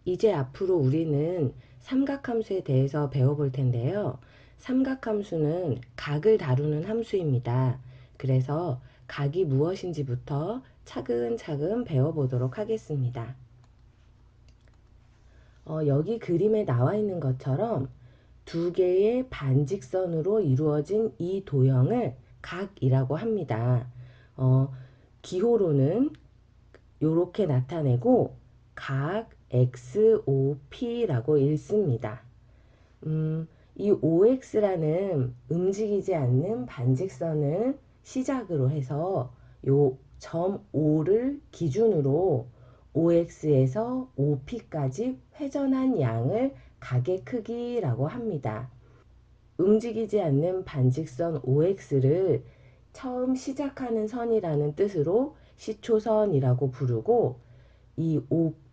이제 앞으로 우리는 삼각함수에 대해서 배워볼 텐데요. 삼각함수는 각을 다루는 함수입니다. 그래서 각이 무엇인지부터 차근차근 배워보도록 하겠습니다. 여기 그림에 나와 있는 것처럼 두 개의 반직선으로 이루어진 이 도형을 각이라고 합니다. 기호로는 이렇게 나타내고 각 XOP라고 읽습니다. 이 OX라는 움직이지 않는 반직선을 시작으로 해서 요 점 O를 기준으로 OX에서 OP까지 회전한 양을 각의 크기라고 합니다. 움직이지 않는 반직선 OX를 처음 시작하는 선이라는 뜻으로 시초선이라고 부르고 이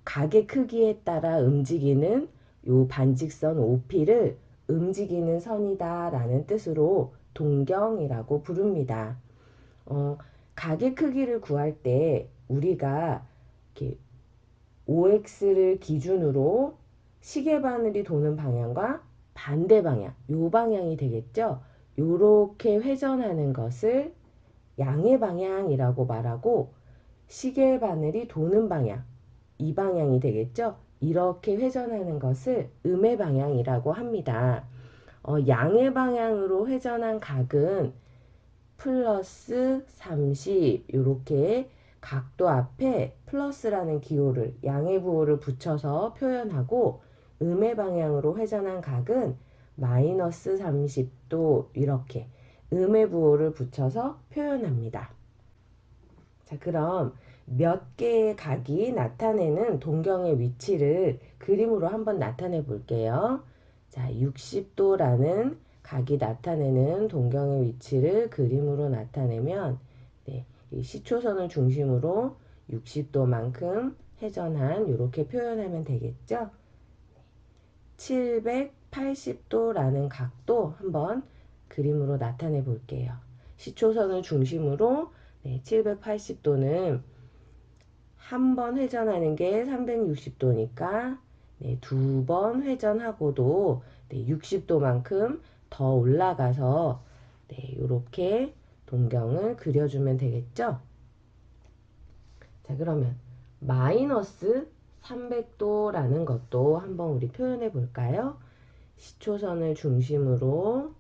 각의 크기에 따라 움직이는 요 반직선 OP를 움직이는 선이다 라는 뜻으로 동경이라고 부릅니다. 각의 크기를 구할 때 우리가 이렇게 OX를 기준으로 시계바늘이 도는 방향과 반대 방향, 요 방향이 되겠죠? 요렇게 회전하는 것을 양의 방향이라고 말하고 시계바늘이 도는 방향, 이 방향이 되겠죠? 이렇게 회전하는 것을 음의 방향이라고 합니다. 양의 방향으로 회전한 각은 플러스 30 이렇게 각도 앞에 플러스라는 기호를 양의 부호를 붙여서 표현하고 음의 방향으로 회전한 각은 마이너스 30도 이렇게 음의 부호를 붙여서 표현합니다. 자, 그럼 몇 개의 각이 나타내는 동경의 위치를 그림으로 한번 나타내 볼게요. 자, 60도라는 각이 나타내는 동경의 위치를 그림으로 나타내면 이 시초선을 중심으로 60도만큼 회전한 이렇게 표현하면 되겠죠. 780도라는 각도 한번 그림으로 나타내 볼게요. 시초선을 중심으로 780도는 한 번 회전하는 게 360도니까 두 번 회전하고도 60도만큼 더 올라가서 이렇게 동경을 그려주면 되겠죠. 자, 그러면 마이너스 300도라는 것도 한번 우리 표현해 볼까요? 시초선을 중심으로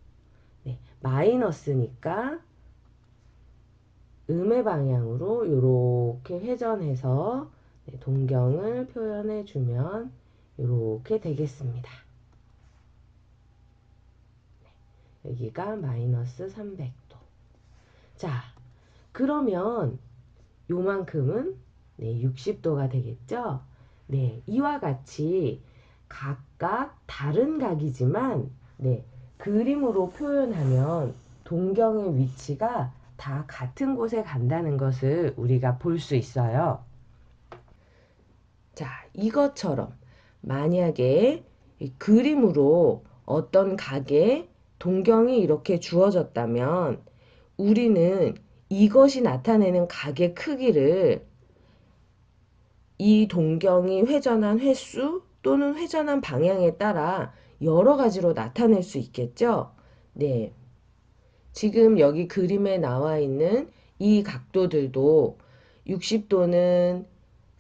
마이너스니까 음의 방향으로 이렇게 회전해서 동경을 표현해 주면 이렇게 되겠습니다. 여기가 마이너스 300도. 자, 그러면 요만큼은 60도가 되겠죠? 이와 같이 각각 다른 각이지만 그림으로 표현하면 동경의 위치가 다 같은 곳에 간다는 것을 우리가 볼 수 있어요. 자, 이것처럼 만약에 그림으로 어떤 각의 동경이 이렇게 주어졌다면 우리는 이것이 나타내는 각의 크기를 이 동경이 회전한 횟수 또는 회전한 방향에 따라 여러 가지로 나타낼 수 있겠죠? 지금 여기 그림에 나와 있는 이 각도들도 60도는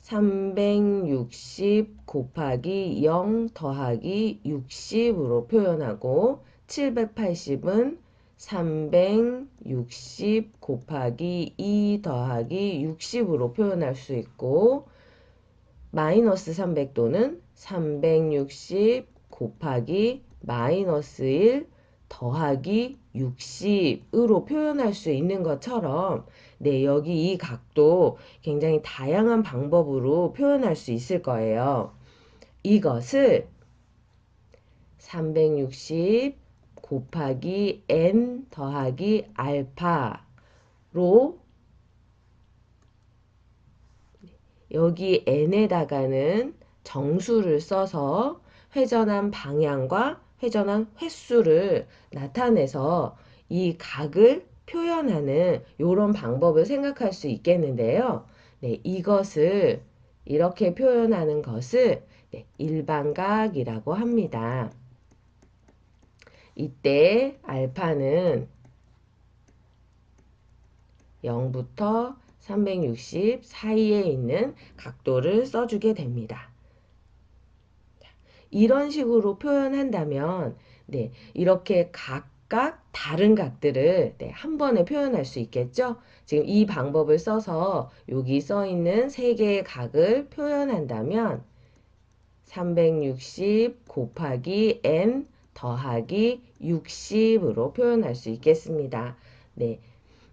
360 곱하기 0 더하기 60으로 표현하고 780은 360 곱하기 2 더하기 60으로 표현할 수 있고 마이너스 300도는 360 곱하기 마이너스 1 더하기 60으로 표현할 수 있는 것처럼 여기 이 각도 굉장히 다양한 방법으로 표현할 수 있을 거예요. 이것을 360 곱하기 n 더하기 알파로 여기 n에다가는 정수를 써서 회전한 방향과 회전한 횟수를 나타내서 이 각을 표현하는 이런 방법을 생각할 수 있겠는데요. 이것을 이렇게 표현하는 것을 일반각이라고 합니다. 이때 알파는 0부터 360 사이에 있는 각도를 써주게 됩니다. 이런 식으로 표현한다면 이렇게 각각 다른 각들을 한 번에 표현할 수 있겠죠? 지금 이 방법을 써서 여기 써 있는 세 개의 각을 표현한다면 360 곱하기 n 더하기 60으로 표현할 수 있겠습니다.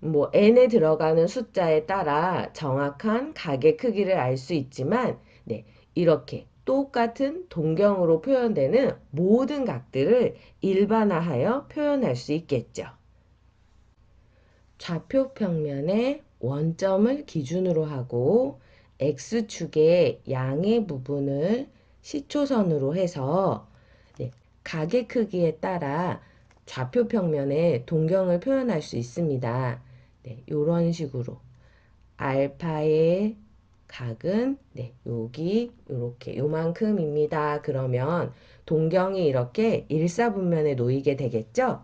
뭐 n에 들어가는 숫자에 따라 정확한 각의 크기를 알 수 있지만 이렇게 똑같은 동경으로 표현되는 모든 각들을 일반화하여 표현할 수 있겠죠. 좌표 평면의 원점을 기준으로 하고 x축의 양의 부분을 시초선으로 해서 각의 크기에 따라 좌표 평면의 동경을 표현할 수 있습니다. 이런 식으로 알파의 각은 여기 이렇게 요만큼입니다. 그러면 동경이 이렇게 일사분면에 놓이게 되겠죠?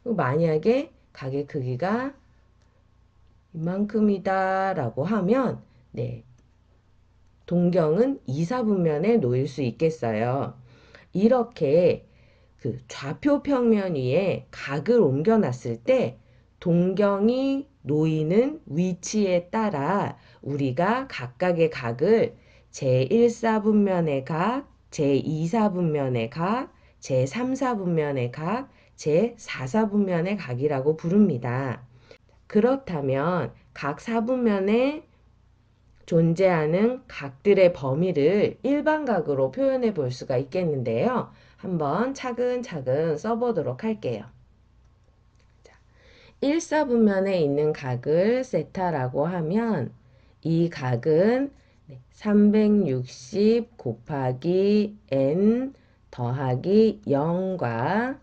만약에 각의 크기가 이만큼이다 라고 하면 동경은 이사분면에 놓일 수 있겠어요. 이렇게 그 좌표 평면 위에 각을 옮겨 놨을 때 동경이 놓이는 위치에 따라 우리가 각각의 각을 제1사분면의 각, 제2사분면의 각, 제3사분면의 각, 제4사분면의 각이라고 부릅니다. 그렇다면 각 사분면에 존재하는 각들의 범위를 일반각으로 표현해 볼 수가 있겠는데요. 한번 차근차근 써보도록 할게요. 1사분면에 있는 각을 세타라고 하면 이 각은 360 곱하기 n 더하기 0과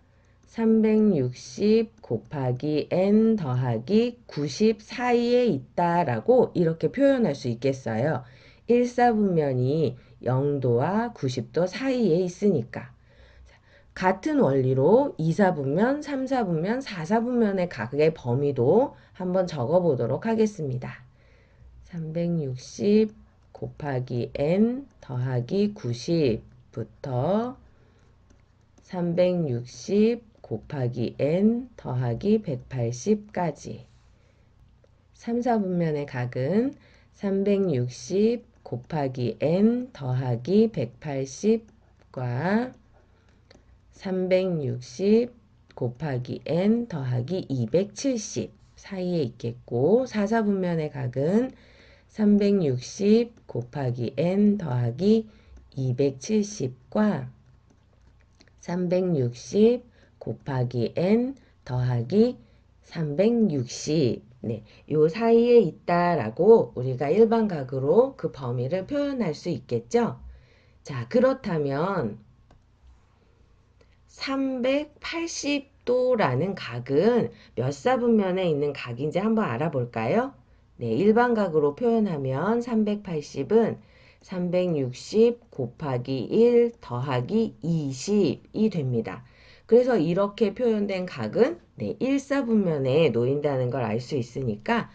360 곱하기 n 더하기 90 사이에 있다라고 이렇게 표현할 수 있겠어요. 1사분면이 0도와 90도 사이에 있으니까. 같은 원리로 2사분면, 3사분면, 4사분면의 각의 범위도 한번 적어보도록 하겠습니다. 360 곱하기 n 더하기 90부터 360 곱하기 n 더하기 180까지 3사분면의 각은 360 곱하기 n 더하기 180과 360 곱하기 n 더하기 270 사이에 있겠고 4사분면의 각은 360 곱하기 n 더하기 270과 360 곱하기 n 더하기 360 요 사이에 있다라고 우리가 일반각으로 그 범위를 표현할 수 있겠죠? 자, 그렇다면 380도라는 각은 몇 사분면에 있는 각인지 한번 알아볼까요? 일반각으로 표현하면 380은 360 곱하기 1 더하기 20이 됩니다. 그래서 이렇게 표현된 각은 1사분면에 놓인다는 걸 알 수 있으니까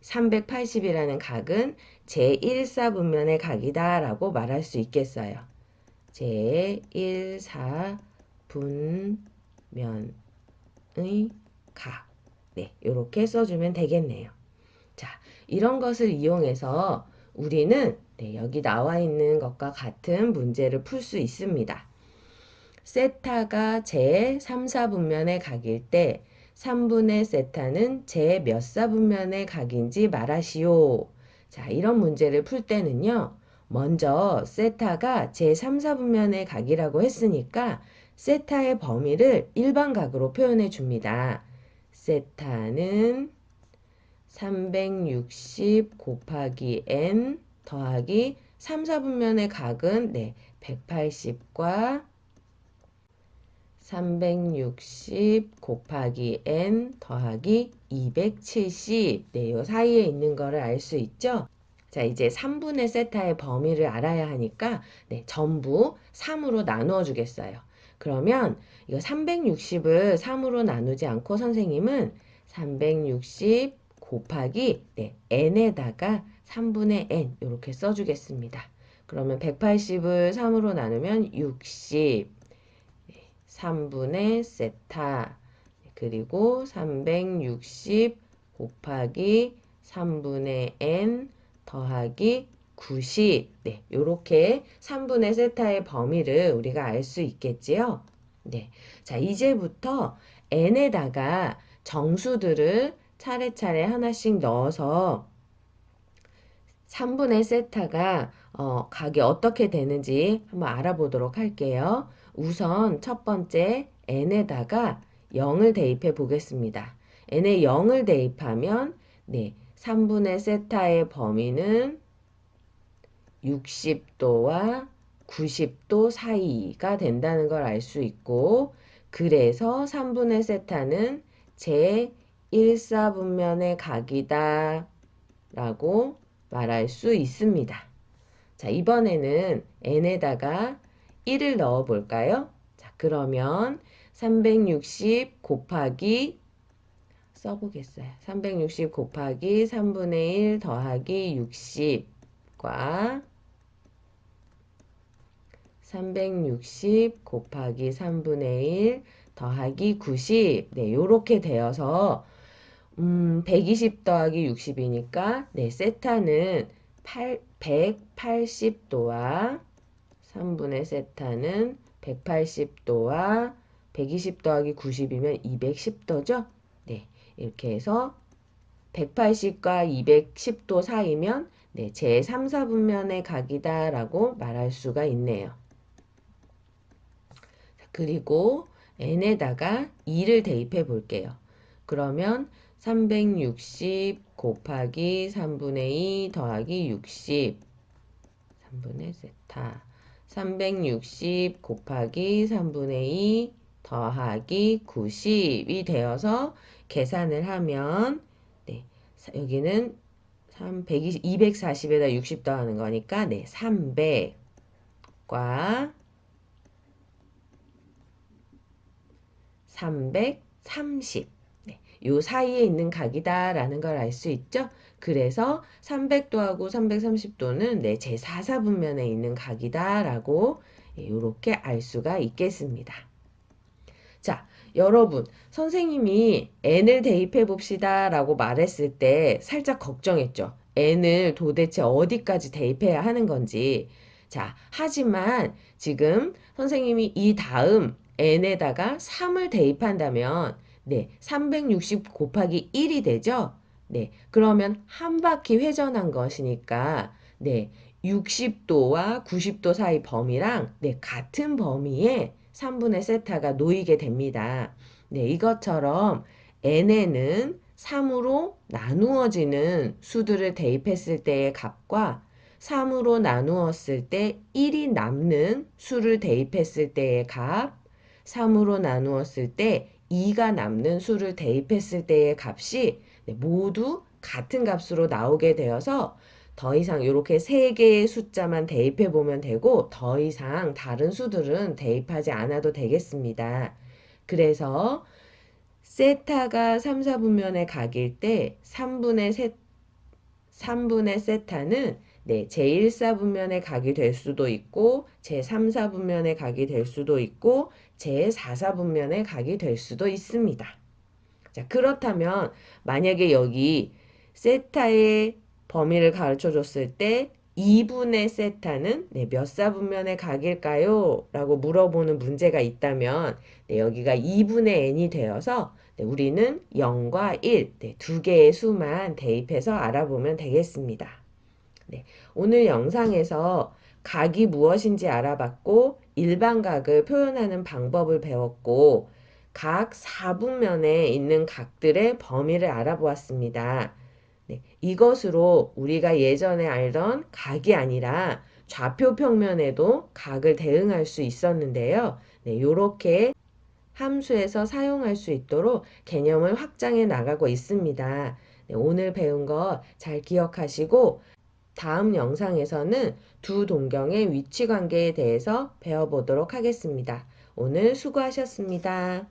380이라는 각은 제1사분면의 각이다 라고 말할 수 있겠어요. 제1사 분면의 각. 이렇게 써주면 되겠네요. 자, 이런 것을 이용해서 우리는 여기 나와 있는 것과 같은 문제를 풀 수 있습니다. 세타가 제 3, 4분면의 각일 때 3분의 세타는 제 몇 사분면의 각인지 말하시오. 자, 이런 문제를 풀 때는요. 먼저 세타가 제 3, 4분면의 각이라고 했으니까 세타의 범위를 일반각으로 표현해 줍니다. 세타는 360 곱하기 n 더하기 3, 4분면의 각은 180과 360 곱하기 n 더하기 270 요 사이에 있는 거를 알 수 있죠? 자, 이제 3분의 세타의 범위를 알아야 하니까 네, 전부 3으로 나누어 주겠어요. 그러면 이거 360을 3으로 나누지 않고 선생님은 360 곱하기 네, n에다가 3분의 n 이렇게 써주겠습니다. 그러면 180을 3으로 나누면 60, 3분의 세타, 그리고 360 곱하기 3분의 n 더하기 90. 네, 요렇게 3분의 세타의 범위를 우리가 알 수 있겠지요? 네. 자, 이제부터 n에다가 정수들을 차례차례 하나씩 넣어서 3분의 세타가 각이 어떻게 되는지 한번 알아보도록 할게요. 우선 첫 번째 n에다가 0을 대입해 보겠습니다. n에 0을 대입하면 네, 3분의 세타의 범위는 60도와 90도 사이가 된다는 걸 알 수 있고, 그래서 3분의 세타는 제 1사분면의 각이다 라고 말할 수 있습니다. 자, 이번에는 n에다가 1을 넣어 볼까요? 자, 그러면 360 곱하기 써보겠어요. 360 곱하기 3분의 1 더하기 60과 360 곱하기 3분의 1 더하기 90. 네, 요렇게 되어서 120 더하기 60이니까 네, 세타는 180도와 3분의 세타는 180도와 120 더하기 90이면 210도죠? 네, 이렇게 해서 180과 210도 사이면 네, 제 3, 4분면의 각이다 라고 말할 수가 있네요. 그리고 n에다가 2를 대입해 볼게요. 그러면 360 곱하기 3분의 2 더하기 60 3분의 세타 360 곱하기 3분의 2 더하기 90이 되어서 계산을 하면 네, 여기는 240에다 60 더하는 거니까 네, 300과 330. 네, 요 사이에 있는 각이다라는 걸 알 수 있죠? 그래서 300도하고 330도는 네, 제 4사분면에 있는 각이다라고 이렇게 알 수가 있겠습니다. 자, 여러분, 선생님이 n을 대입해 봅시다 라고 말했을 때 살짝 걱정했죠. n을 도대체 어디까지 대입해야 하는 건지. 자, 하지만 지금 선생님이 이 다음 n에다가 3을 대입한다면 네, 360 곱하기 1이 되죠? 네, 그러면 한 바퀴 회전한 것이니까 네, 60도와 90도 사이 범위랑 네, 같은 범위에 3분의 세타가 놓이게 됩니다. 네, 이것처럼 n에는 3으로 나누어지는 수들을 대입했을 때의 값과 3으로 나누었을 때 1이 남는 수를 대입했을 때의 값, 3으로 나누었을 때 2가 남는 수를 대입했을 때의 값이 모두 같은 값으로 나오게 되어서 더 이상 이렇게 세 개의 숫자만 대입해 보면 되고 더 이상 다른 수들은 대입하지 않아도 되겠습니다. 그래서 세타가 3, 4분면의 각일 때 3분의 세타는 네, 제1사분면의 각이 될 수도 있고 제3사분면의 각이 될 수도 있고 제4사분면의 각이 될 수도 있습니다. 자, 그렇다면 만약에 여기 세타의 범위를 가르쳐 줬을 때 2분의 세타는 네, 몇 사분면의 각일까요? 라고 물어보는 문제가 있다면 네, 여기가 2분의 n이 되어서 네, 우리는 0과 1, 네, 두 개의 수만 대입해서 알아보면 되겠습니다. 네, 오늘 영상에서 각이 무엇인지 알아봤고 일반각을 표현하는 방법을 배웠고 각 4분면에 있는 각들의 범위를 알아보았습니다. 네, 이것으로 우리가 예전에 알던 각이 아니라 좌표 평면에도 각을 대응할 수 있었는데요. 네, 요렇게 함수에서 사용할 수 있도록 개념을 확장해 나가고 있습니다. 네, 오늘 배운 거 잘 기억하시고 다음 영상에서는 두 동경의 위치 관계에 대해서 배워보도록 하겠습니다. 오늘 수고하셨습니다.